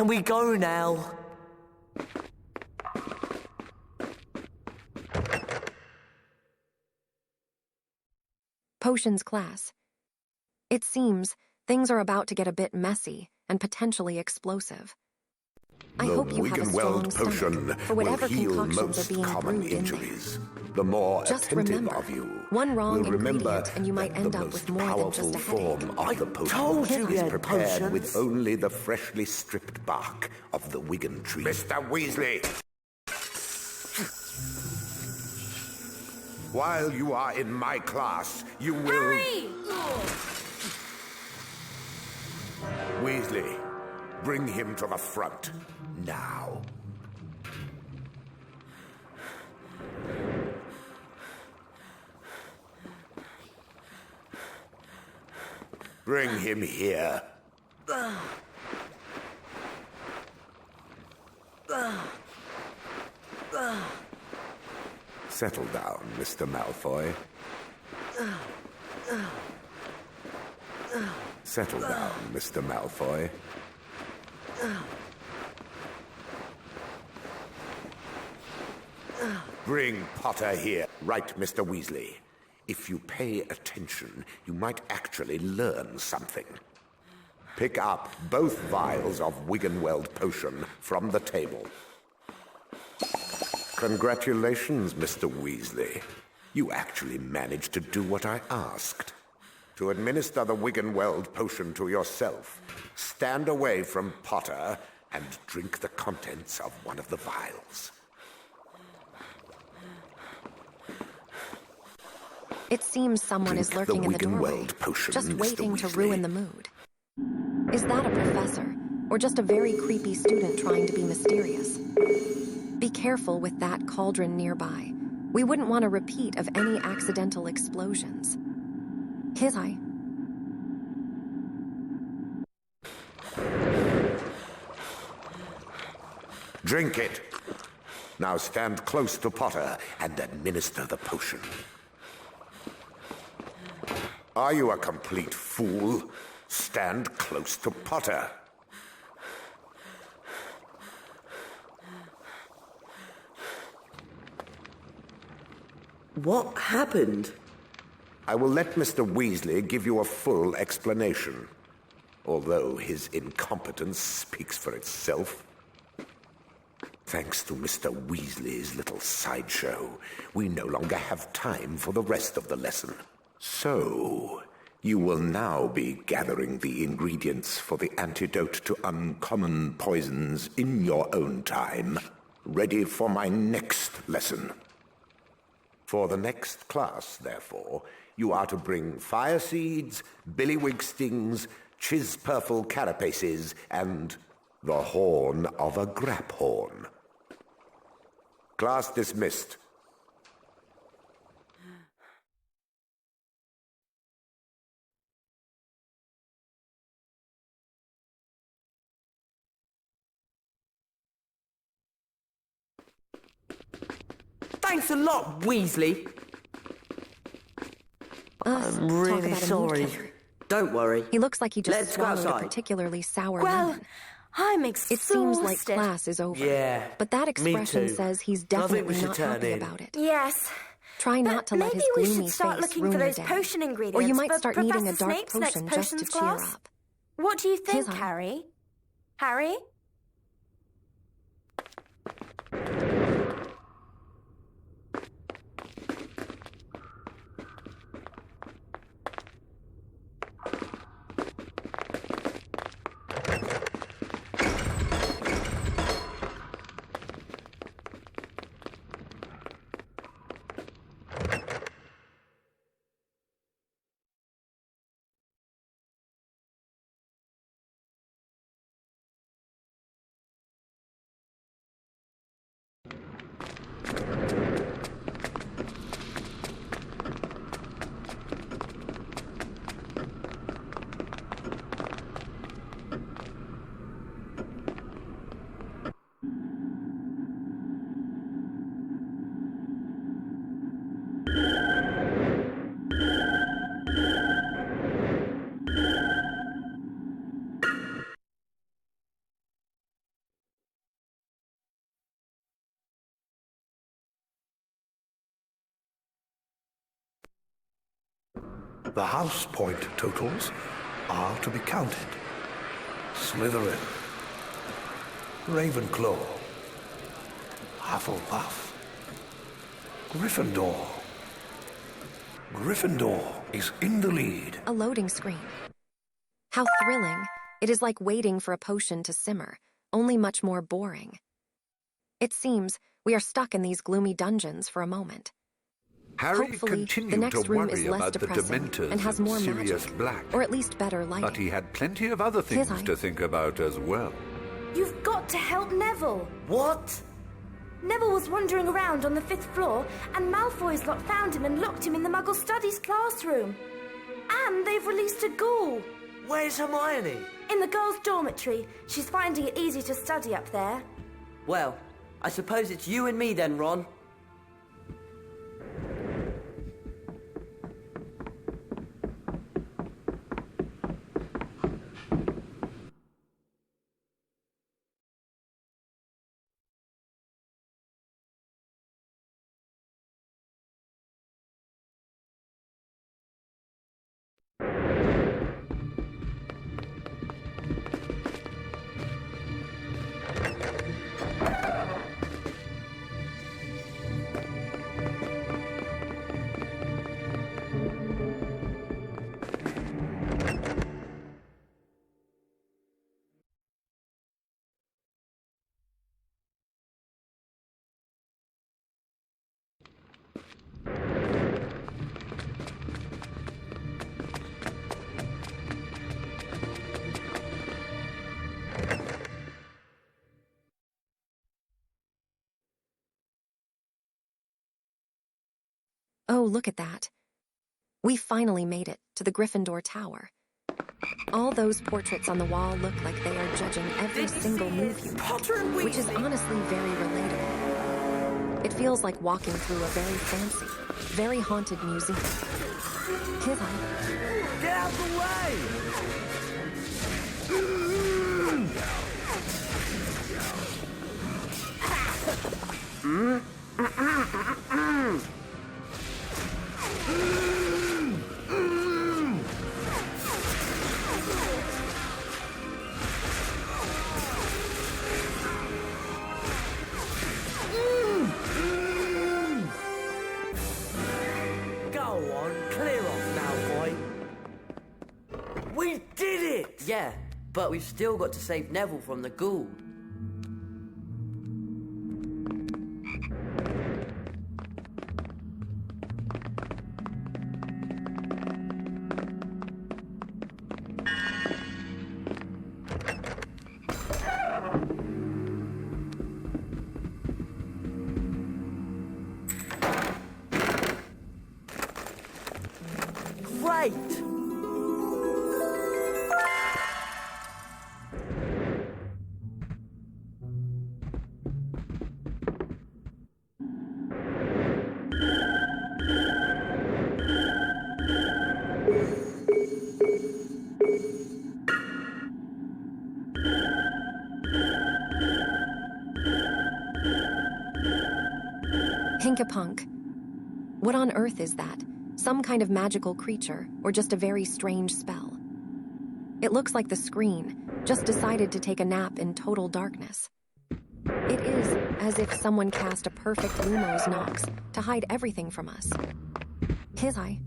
we go now? Potions class. It seems things are about to get a bit messy and potentially explosive. I hope you have a strong stomach for whatever concoctions are being brewed in there. The more Just attentive remember, of you one wrong will remember ingredient and you might that end the up most with more than just a powerful headache. form of the potion told you is we had prepared potions. with only the freshly stripped bark of the Wigan tree. Mr. Weasley! While you are in my class, you will... Harry! Weasley, bring him to the front, now. Bring him here. Settle down, Mr. Malfoy. Settle down, Mr. Malfoy. Bring Potter here. Right, Mr. Weasley. If you pay attention, you might actually learn something. Pick up both vials of Wiggenweld potion from the table. Congratulations, Mr. Weasley. You actually managed to do what I asked. To administer the Wiggenweld potion to yourself, stand away from Potter and drink the contents of one of the vials. It seems someone is Drink the lurking in the doorway, Wiggenweld potion, just Mr. waiting to Weasley. ruin the mood. Is that a professor, or just a very creepy student trying to be mysterious? Be careful with that cauldron nearby. We wouldn't want a repeat of any accidental explosions. His eye. Drink it. Now stand close to Potter and administer the potion. Are you a complete fool? Stand close to Potter. What happened? I will let Mr. Weasley give you a full explanation, although his incompetence speaks for itself. Thanks to Mr. Weasley's little sideshow, we no longer have time for the rest of the lesson. So, you will now be gathering the ingredients for the antidote to uncommon poisons in your own time, ready for my next lesson. For the next class, therefore, you are to bring fire seeds, billywig stings, chispurple carapaces, and the horn of a graphorn. Class dismissed. Thanks a lot, Weasley. I'm really sorry. Don't worry. He looks like he just Let's go swallowed a outside. particularly sour Well, lemon. I'm exhausted. It seems like class is over. Yeah, But that me expression too. says he's I think we definitely should not turn happy in. about it. Yes. Try not to let maybe his we gloomy should start face looking ruin for your those day. potion ingredients Or you might for start needing a Professor dark Snape's potion next just to potions cheer class. up. What do you think, His eye. Harry? Harry? The house point totals are to be counted. Slytherin, Ravenclaw, Hufflepuff, Gryffindor. Gryffindor is in the lead. A loading screen. How thrilling. It is like waiting for a potion to simmer, only much more boring. It seems we are stuck in these gloomy dungeons for a moment. Harry Hopefully, continued the next to room worry is less about the depressing Dementors and has more Sirius magic, Black, or at least better lighting. but he had plenty of other things His eye. to think about as well. You've got to help Neville. What? Neville was wandering around on the 5th floor, and Malfoy's lot found him and locked him in the Muggle Studies classroom. And they've released a ghoul. Where's Hermione? In the girls' dormitory. She's finding it easy to study up there. Well, I suppose it's you and me then, Ron. Oh, look at that. We finally made it to the Gryffindor Tower. All those portraits on the wall look like they are judging every single move you make, which is honestly very relatable. It feels like walking through a very fancy, very haunted museum. His eye. Get out the way! Go on, clear off now, boy. We did it! Yeah, but we've still got to save Neville from the ghoul. Great! Hinkapunk. What on earth is that? Some kind of magical creature, or just a very strange spell? It looks like the screen just decided to take a nap in total darkness. It is as if someone cast a perfect Lumos Nox to hide everything from us. His eye.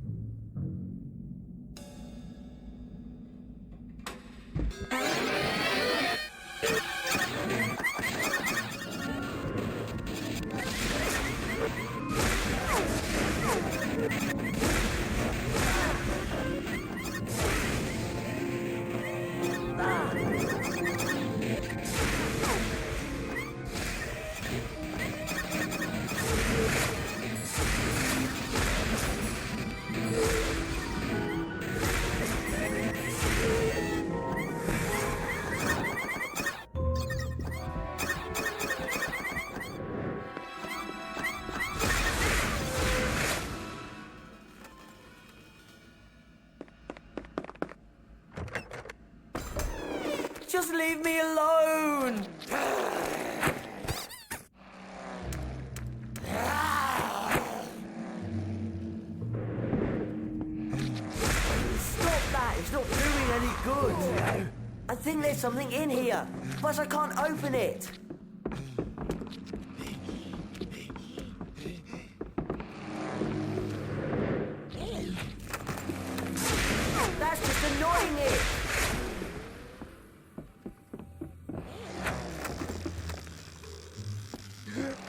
Just leave me alone! think there's something in here, but I can't open it. That's just annoying it.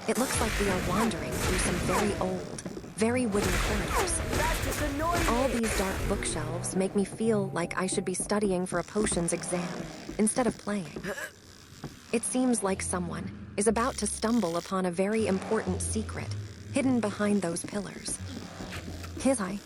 It looks like we are wandering through some very old, very wooden corridors. That's just annoying All it. these dark bookshelves make me feel like I should be studying for a potions exam instead of playing. It seems like someone is about to stumble upon a very important secret hidden behind those pillars. His eye.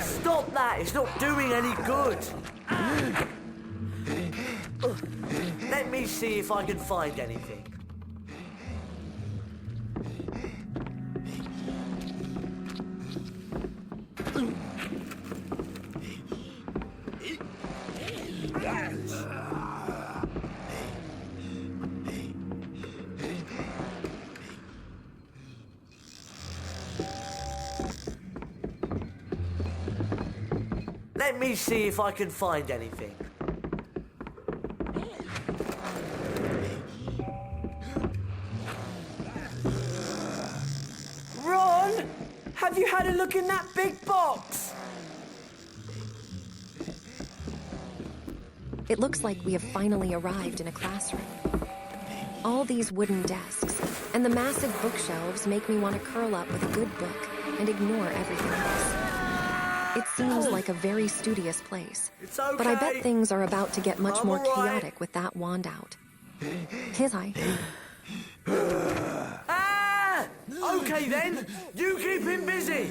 Stop that, it's not doing any good. Let me see if I can find anything. Let me see if I can find anything. Ron! Have you had a look in that big box? It looks like we have finally arrived in a classroom. All these wooden desks and the massive bookshelves make me want to curl up with a good book and ignore everything else. It seems like a very studious place. It's okay. But I bet things are about to get much I'm more all right. chaotic with that wand out. His eye. Ah! Okay then, you keep him busy.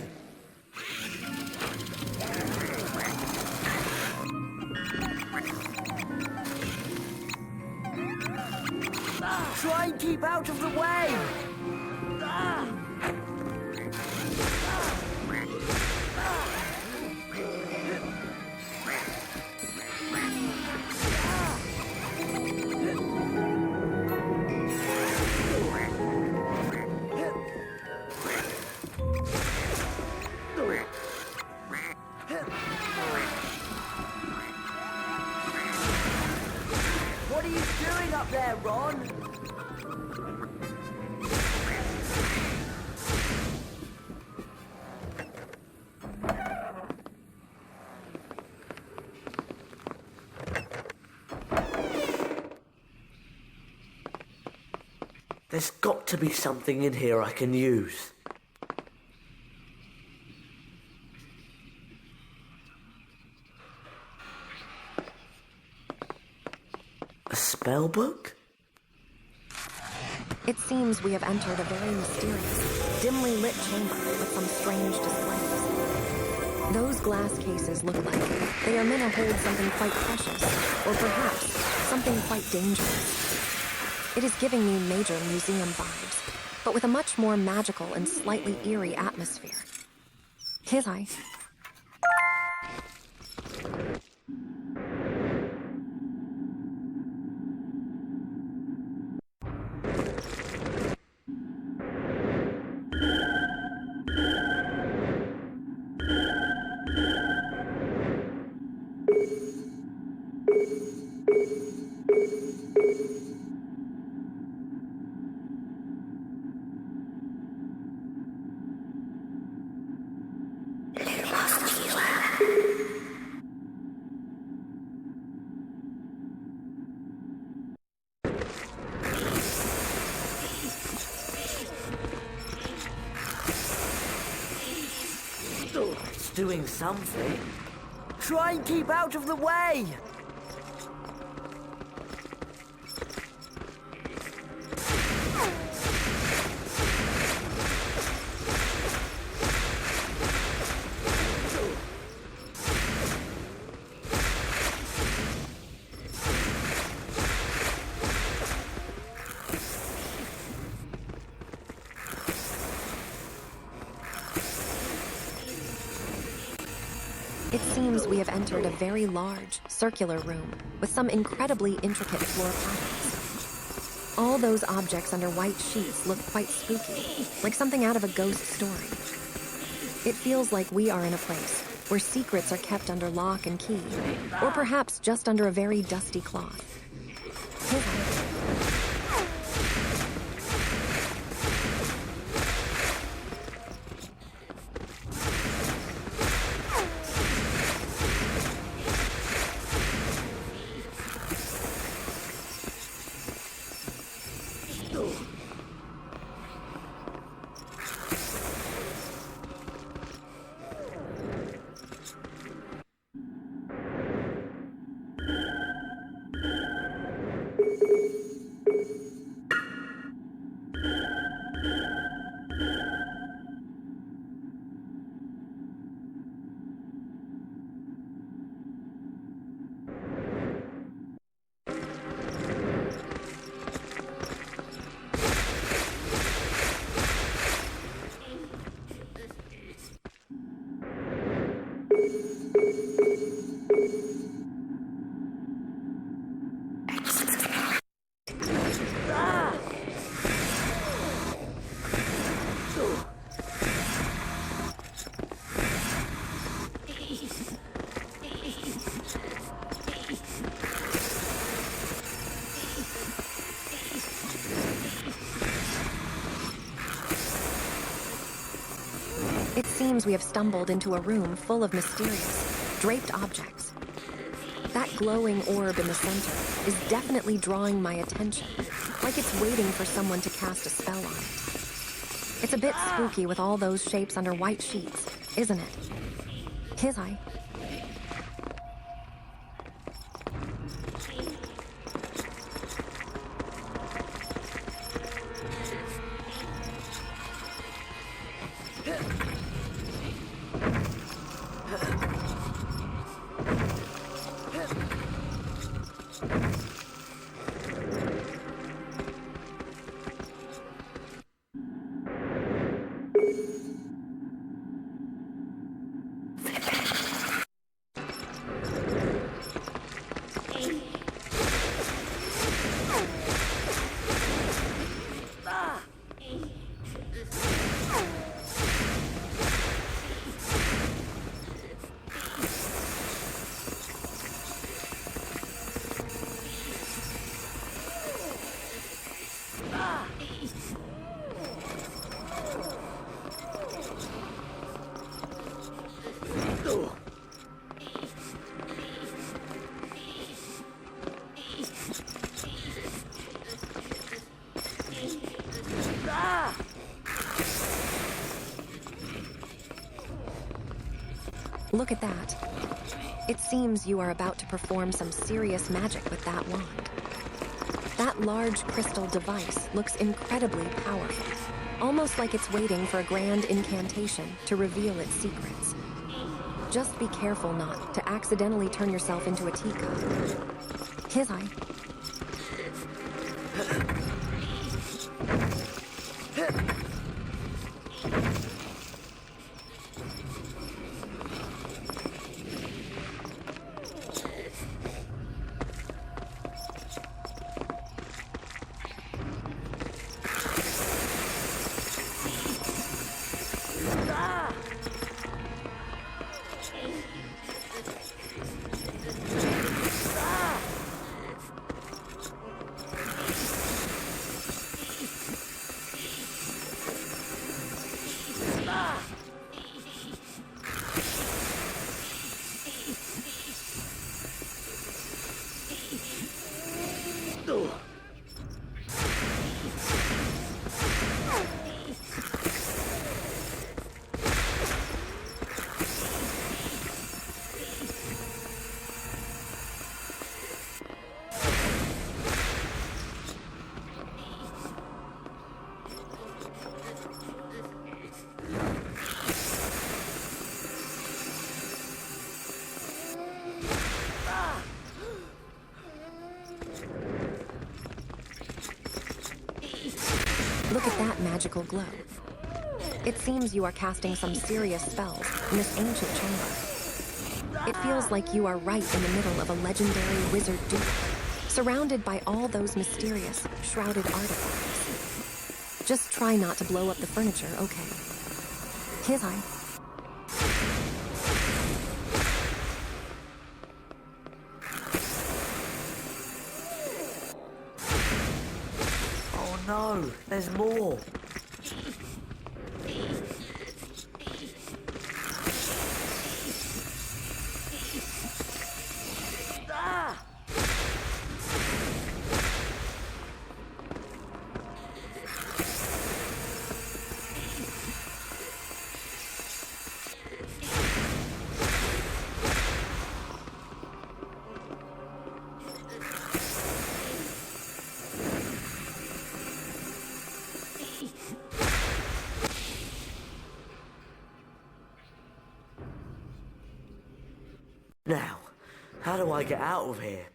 Try and keep out of the way. What are you doing up there, Ron? There's got to be something in here I can use. A spell book? It seems we have entered a very mysterious, dimly lit chamber with some strange displays. Those glass cases look like they are meant to hold something quite precious, or perhaps something quite dangerous. It is giving me major museum vibes, but with a much more magical and slightly eerie atmosphere. His eye. It's doing something. Try and keep out of the way. It seems we have entered a very large, circular room with some incredibly intricate floor patterns. All those objects under white sheets look quite spooky, like something out of a ghost story. It feels like we are in a place where secrets are kept under lock and key, or perhaps just under a very dusty cloth. It seems we have stumbled into a room full of mysterious, draped objects. That glowing orb in the center is definitely drawing my attention, like it's waiting for someone to cast a spell on it. It's a bit spooky with all those shapes under white sheets, isn't it? His eye. Look at that. It seems you are about to perform some serious magic with that wand. That large crystal device looks incredibly powerful, almost like it's waiting for a grand incantation to reveal its secrets. Just be careful not to accidentally turn yourself into a teacup. His eye. Look at that magical glow. It seems you are casting some serious spells in this ancient chamber. It feels like you are right in the middle of a legendary wizard duel, surrounded by all those mysterious, shrouded artifacts. Just try not to blow up the furniture, okay? His eye. Oh no, there's more. Ah! Now, how do I get out of here?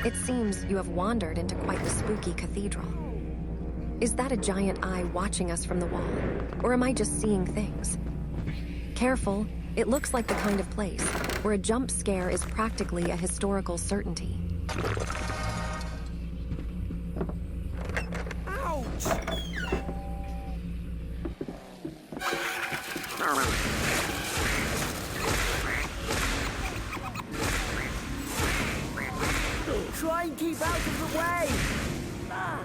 It seems you have wandered into quite the spooky cathedral. Is that a giant eye watching us from the wall? Or am I just seeing things? Careful, it looks like the kind of place where a jump scare is practically a historical certainty. Try and keep out of the way! Ah!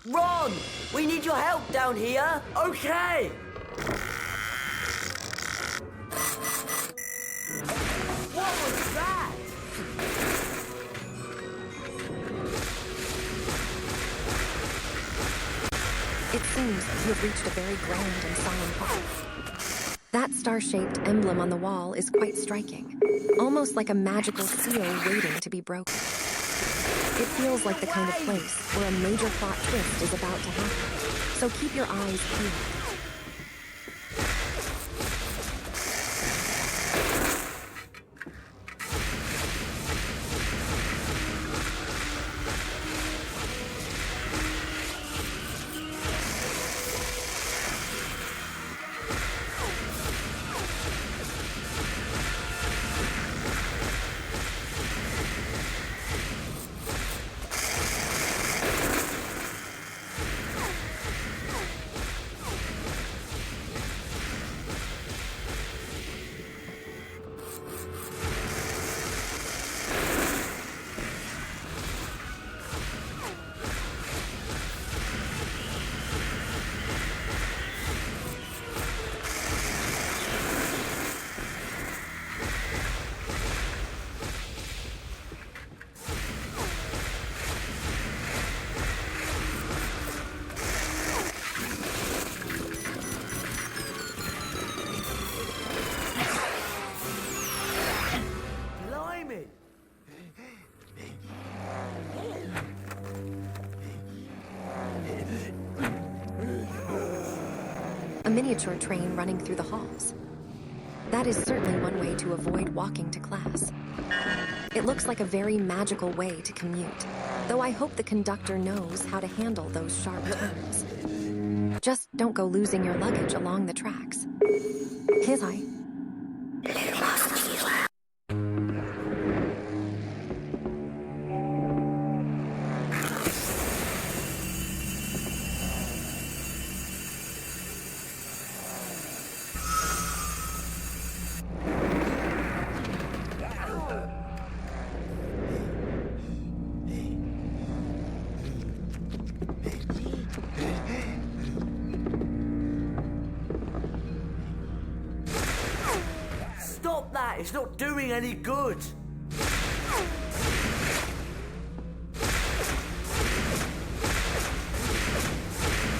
Ron! We need your help down here! Okay! What was that? It seems you have reached a very grand and solemn part. That star-shaped emblem on the wall is quite striking, almost like a magical seal waiting to be broken. It feels like the kind of place where a major plot twist is about to happen, so keep your eyes peeled. A miniature train running through the halls. That is certainly one way to avoid walking to class. It looks like a very magical way to commute, though I hope the conductor knows how to handle those sharp turns. Just don't go losing your luggage along the tracks. His eye. Stop that! It's not doing any good!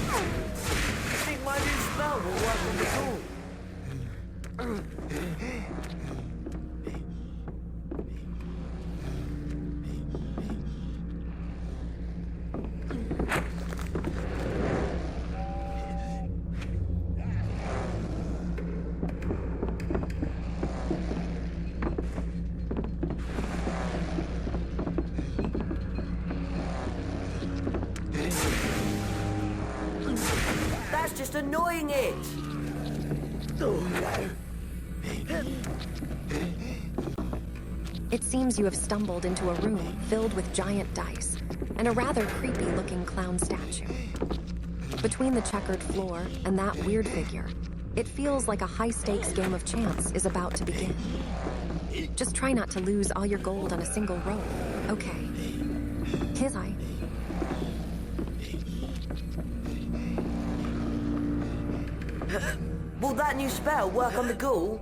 I think my new spell will work on the door. That's just annoying it! It seems you have stumbled into a room filled with giant dice and a rather creepy-looking clown statue. Between the checkered floor and that weird figure, it feels like a high-stakes game of chance is about to begin. Just try not to lose all your gold on a single roll, okay? His eye. Will that new spell work on the ghoul?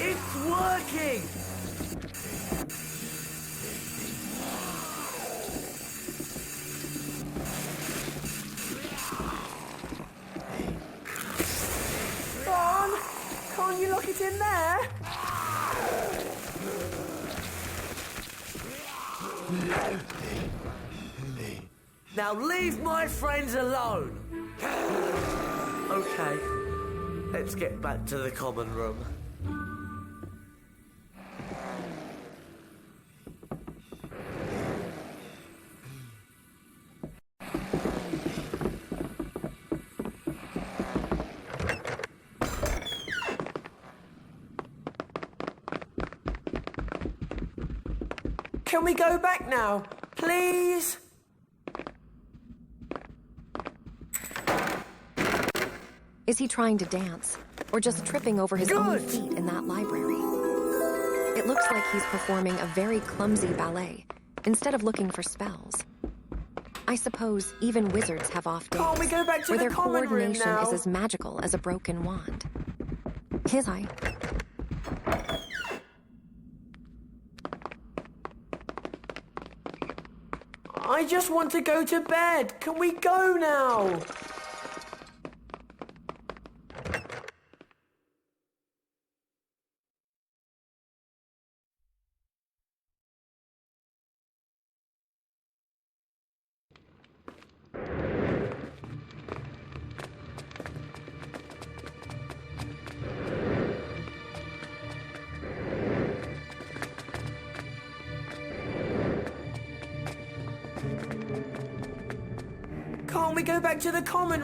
It's working! Can't you lock it in there? Now leave my friends alone! Okay, let's get back to the common room. Can we go back now, please? Is he trying to dance, or just tripping over his own feet in that library? It looks like he's performing a very clumsy ballet, instead of looking for spells. I suppose even wizards have off days, Can't we go back to where the their common room coordination now? is as magical as a broken wand. His eye. I just want to go to bed. Can we go now? Can't we go back to the common?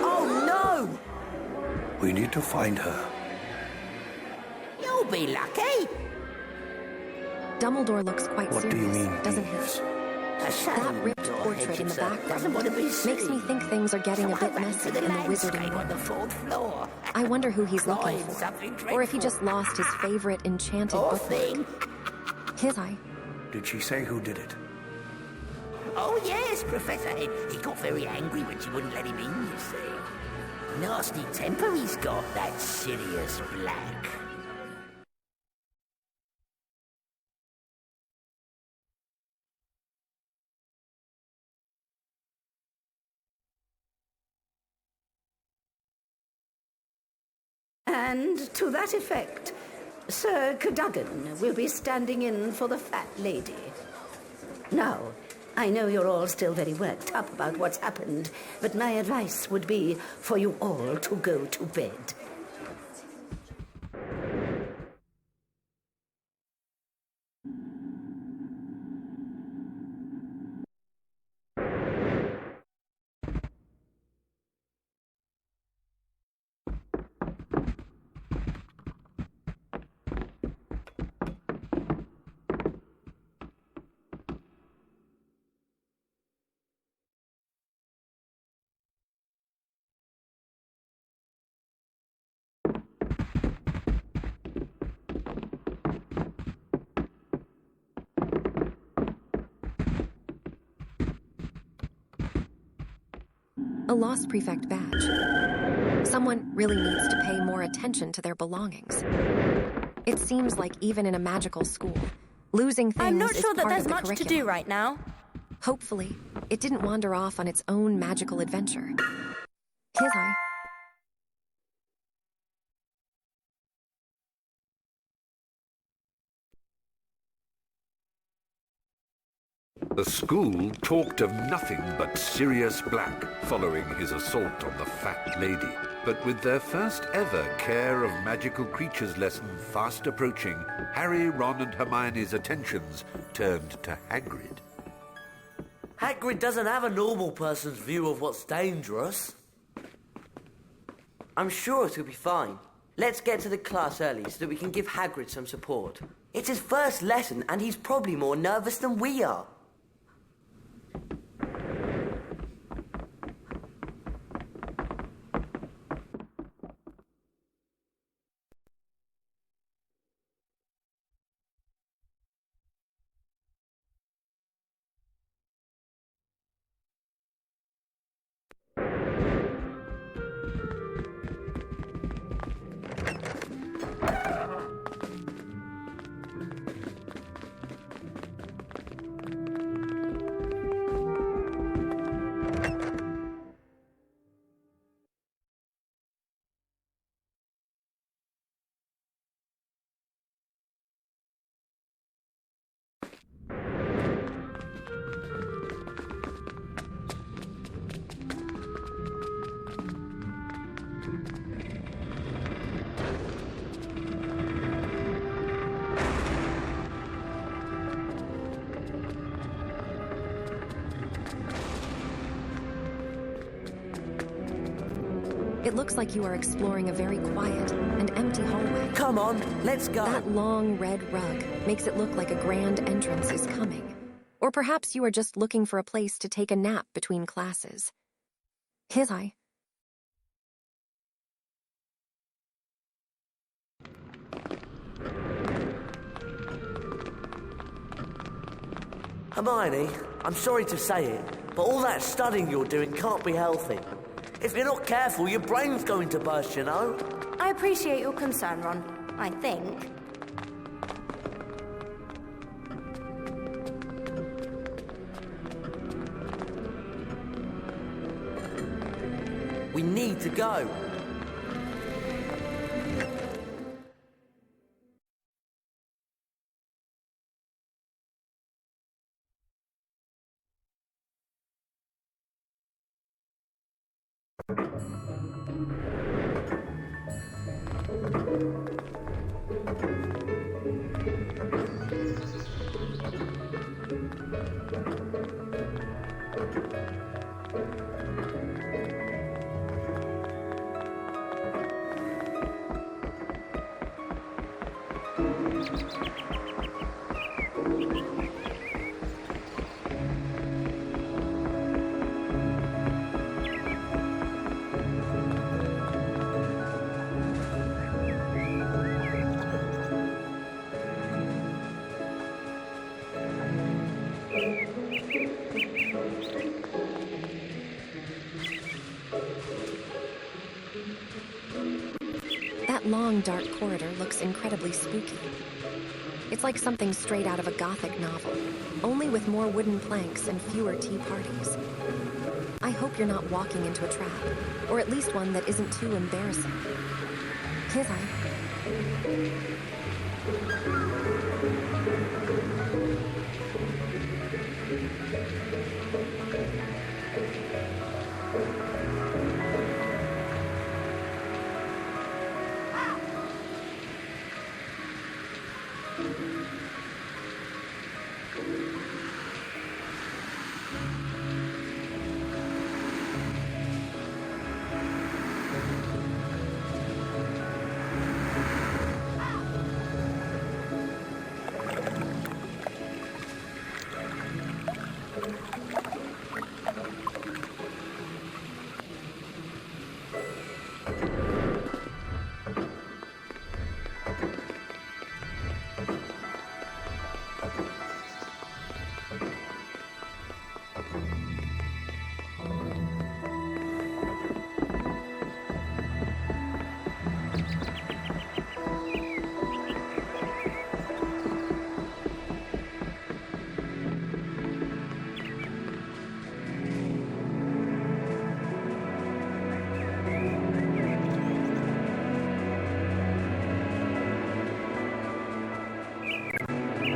Oh no! We need to find her. You'll be lucky. Dumbledore looks quite What do you serious, mean, doesn't thieves? he? That ripped portrait in the background makes me think things are getting a bit messy in the wizarding on the world. 4th floor. I wonder who he's looking Find for, something or if he dreadful. just lost his favorite enchanted Or bookmark. thing. His eye. Did she say who did it? Oh, yes, Professor Head. He got very angry when she wouldn't let him in, you see. Nasty temper he's got, that Sirius Black. And to that effect, Sir Cadogan will be standing in for the fat lady. Now, I know you're all still very worked up about what's happened, but my advice would be for you all to go to bed. A lost prefect badge. Someone really needs to pay more attention to their belongings. It seems like even in a magical school, losing things I'm not is sure that part there's of the much to curriculum. do right now. Hopefully, it didn't wander off on its own magical adventure. His eye. The school talked of nothing but Sirius Black following his assault on the fat lady. But with their first ever Care of Magical Creatures lesson fast approaching, Harry, Ron and Hermione's attentions turned to Hagrid. Hagrid doesn't have a normal person's view of what's dangerous. I'm sure it'll be fine. Let's get to the class early so that we can give Hagrid some support. It's his first lesson and he's probably more nervous than we are. It looks like you are exploring a very quiet and empty hallway. Come on, let's go. That long red rug makes it look like a grand entrance is coming. Or perhaps you are just looking for a place to take a nap between classes. His eye. Hermione, I'm sorry to say it, but all that studying you're doing can't be healthy. If you're not careful, your brain's going to burst, you know? I appreciate your concern, Ron. I think. We need to go. long, dark corridor looks incredibly spooky. It's like something straight out of a Gothic novel, only with more wooden planks and fewer tea parties. I hope you're not walking into a trap, or at least one that isn't too embarrassing. Here's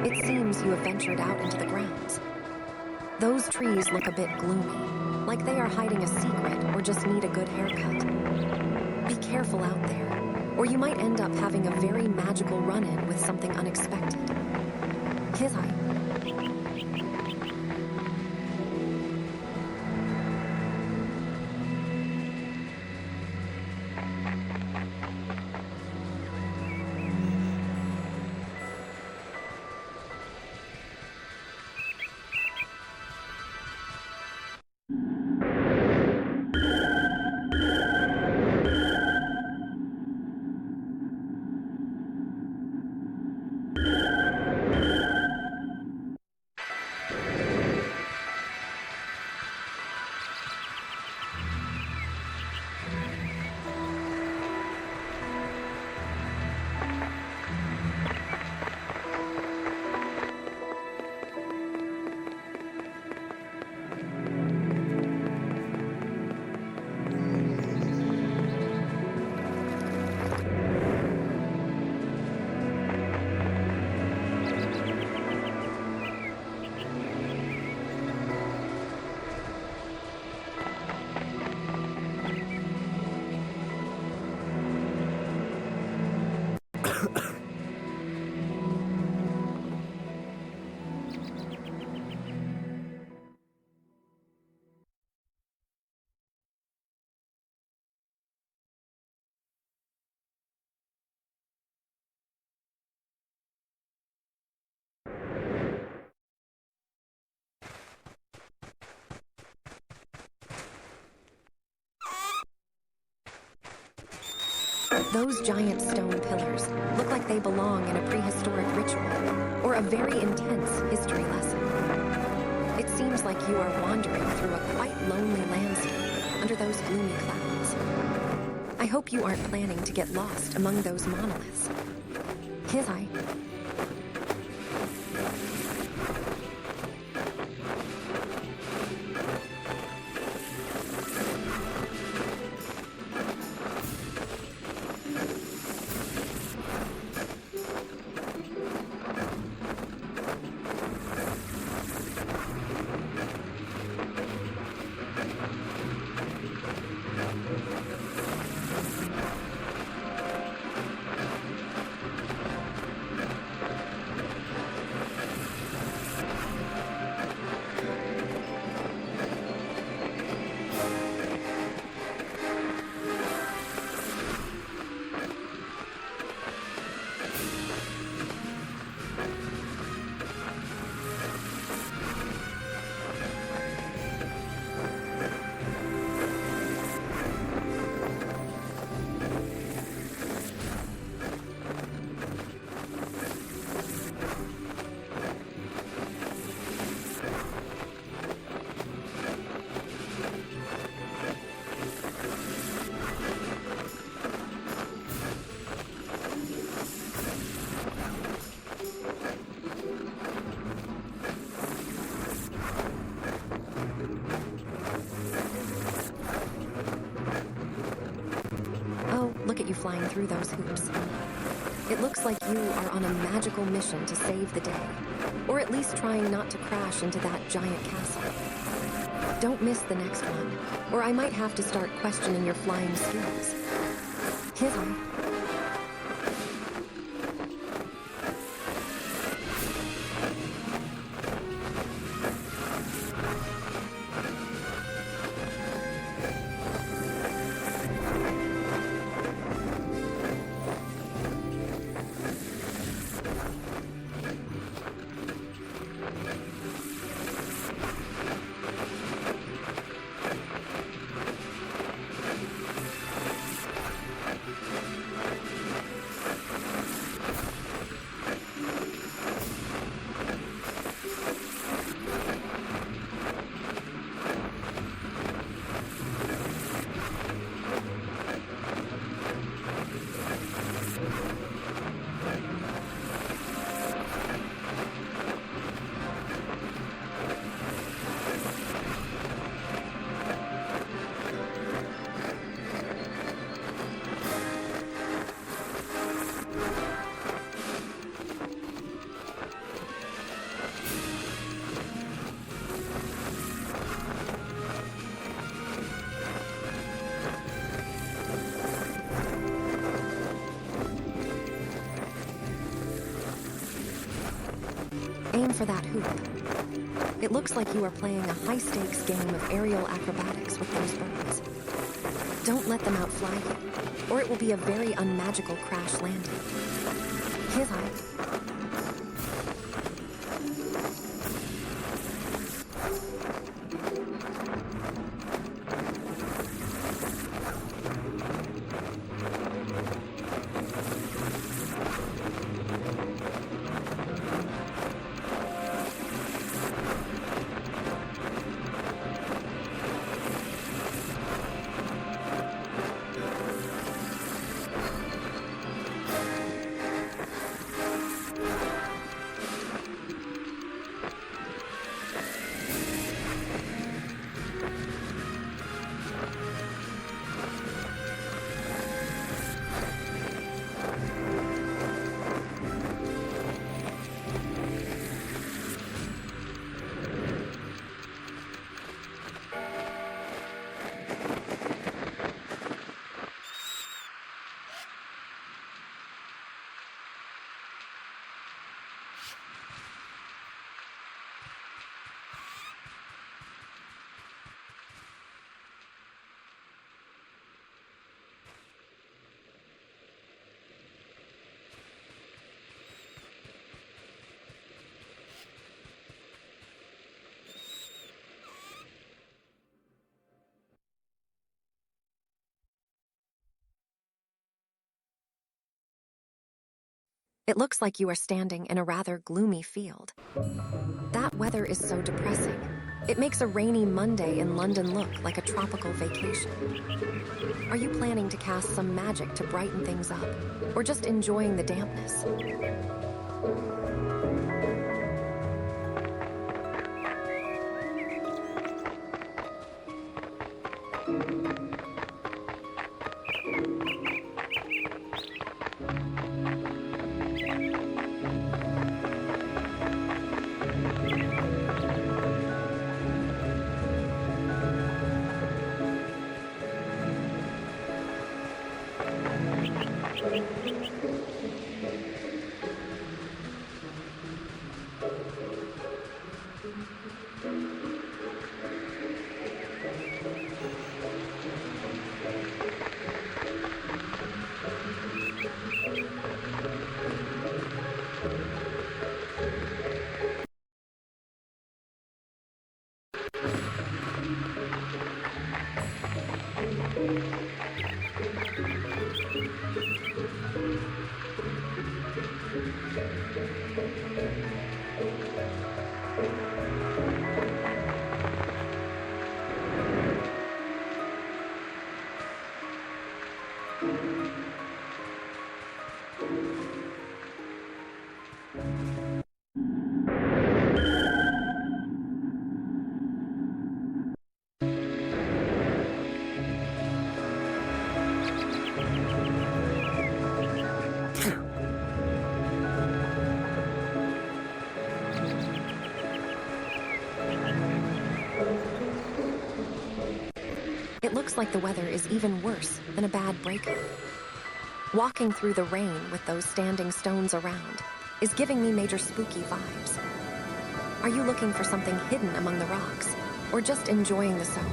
It seems you have ventured out into the grounds. Those trees look a bit gloomy, like they are hiding a secret or just need a good haircut. Be careful out there, or you might end up having a very magical run-in with something unexpected. Kithai. Those giant stone pillars look like they belong in a prehistoric ritual or a very intense history lesson. It seems like you are wandering through a quite lonely landscape under those gloomy clouds. I hope you aren't planning to get lost among those monoliths. Kithai. look at you flying through those hoops. It looks like you are on a magical mission to save the day, or at least trying not to crash into that giant castle. Don't miss the next one, or I might have to start questioning your flying skills. His eye. Aim for that hoop. It looks like you are playing a high-stakes game of aerial acrobatics with those birds. Don't let them outfly you, or it will be a very unmagical crash landing. His eye. It looks like you are standing in a rather gloomy field. That weather is so depressing. It makes a rainy Monday in London look like a tropical vacation. Are you planning to cast some magic to brighten things up, or just enjoying the dampness? It looks like the weather is even worse than a bad breakup. Walking through the rain with those standing stones around is giving me major spooky vibes. Are you looking for something hidden among the rocks, or just enjoying the soak?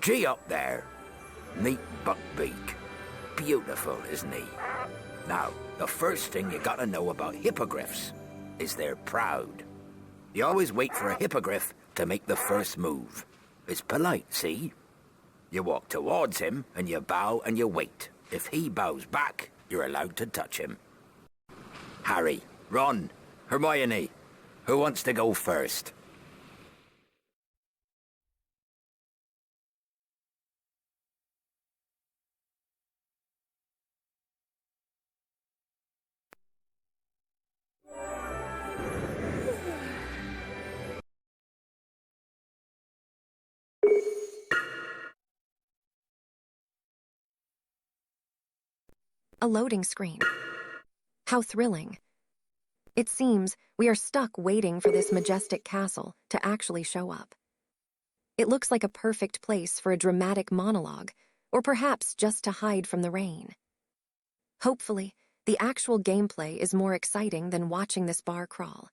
Gee up there. Neat buckbeak. Beautiful, isn't he? Now, the first thing you gotta know about hippogriffs is they're proud. You always wait for a hippogriff to make the first move. It's polite, see? You walk towards him, and you bow and you wait. If he bows back, you're allowed to touch him. Harry, Ron, Hermione, who wants to go first? A loading screen. How thrilling. It seems we are stuck waiting for this majestic castle to actually show up. It looks like a perfect place for a dramatic monologue, or perhaps just to hide from the rain. Hopefully, the actual gameplay is more exciting than watching this bar crawl.